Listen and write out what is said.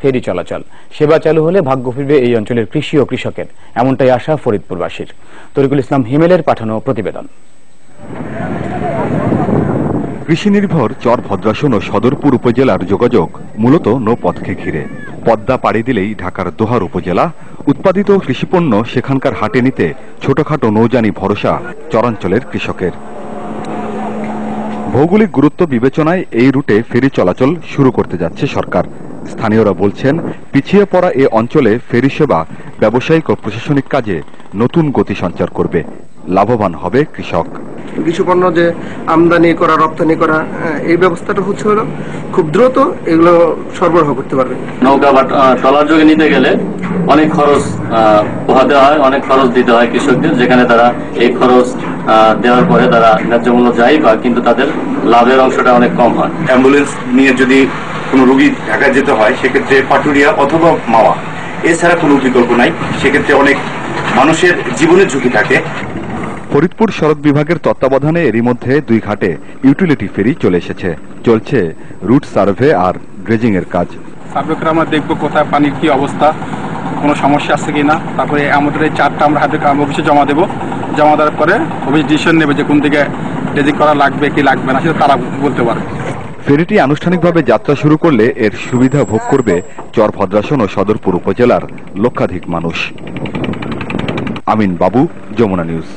ফেরি চলাচল। সেবা চালু হলে ভাগ্য ফিরবে এই অঞ্চলের কৃষি ও কৃষকের, এমনটাই আশা ফরিদপুরবাসীর। তরিকুল ইসলাম হিমেলের পাঠানো প্রতিবেদন। কৃষি নির্ভর চর ভদ্রাসন ও সদরপুর উপজেলার যোগাযোগ মূলত নৌপথকে ঘিরে। পদ্মা পাড়ি দিলেই ঢাকার দোহার উপজেলা। উৎপাদিত কৃষিপণ্য সেখানকার হাটে নিতে ছোটখাটো নৌযানি ভরসা চরাঞ্চলের কৃষকের। ভৌগোলিক গুরুত্ব বিবেচনায় এই রুটে ফেরি চলাচল শুরু করতে যাচ্ছে সরকার। স্থানীয়রা বলছেন, পিছিয়ে পড়া এ অঞ্চলে ফেরি সেবা ব্যবসায়িক ও প্রশাসনিক কাজে নতুন গতি সঞ্চার করবে। লাভবান হবে কৃষক। কৃষি পণ্য যে আমদানি করা, রপ্তানি করা, এই ব্যবস্থাটা হচ্ছে হলো খুব দ্রুত এগুলো সরবরাহ করতে পারবে। নৌকা বা ট্রলার যোগে নিতে গেলে অনেক খরচ পোহাতে হয়, অনেক খরচ দিতে হয় কৃষকদের, যেখানে তারা এই খরচ দেওয়ার পরে তারা ন্যায্য মূল্য যায় বা কিন্তু তাদের লাভের অংশটা অনেক কম হয়। অ্যাম্বুলেন্স নিয়ে যদি কোনো রোগী ঢাকায় যেতে হয়, সেক্ষেত্রে পাটুরিয়া অথবা মাওয়া, এছাড়া কোনো বিকল্প নাই। সেক্ষেত্রে অনেক মানুষের জীবনের ঝুঁকি থাকে। ফরিদপুর সড়ক বিভাগের তত্ত্বাবধানে এরই মধ্যে 2 ঘাটে ইউটিলিটি ফেরি চলে এসেছে। চলছে রুট সার্ভে আর ড্রেজিং এর কাজ। সার্ভে করে আমরা দেখবো কোথায় পানির কি অবস্থা, কোনো সমস্যা আছে কিনা। তারপরে আমাদের এই চারটা আমরা হাতে অফিসে জমা দেবো। জমা দেওয়ার পরে অফিস ডিসিশন নেবে যে কোন দিকে ড্রেজিং করা লাগবে কি লাগবে না, সেটা তারা বলতে পারবে। ফেরিটি আনুষ্ঠানিকভাবে যাত্রা শুরু করলে এর সুবিধা ভোগ করবে চর ভদ্রাসন ও সদরপুর উপজেলার লক্ষাধিক মানুষ। আমিন বাবু, যমুনা নিউজ।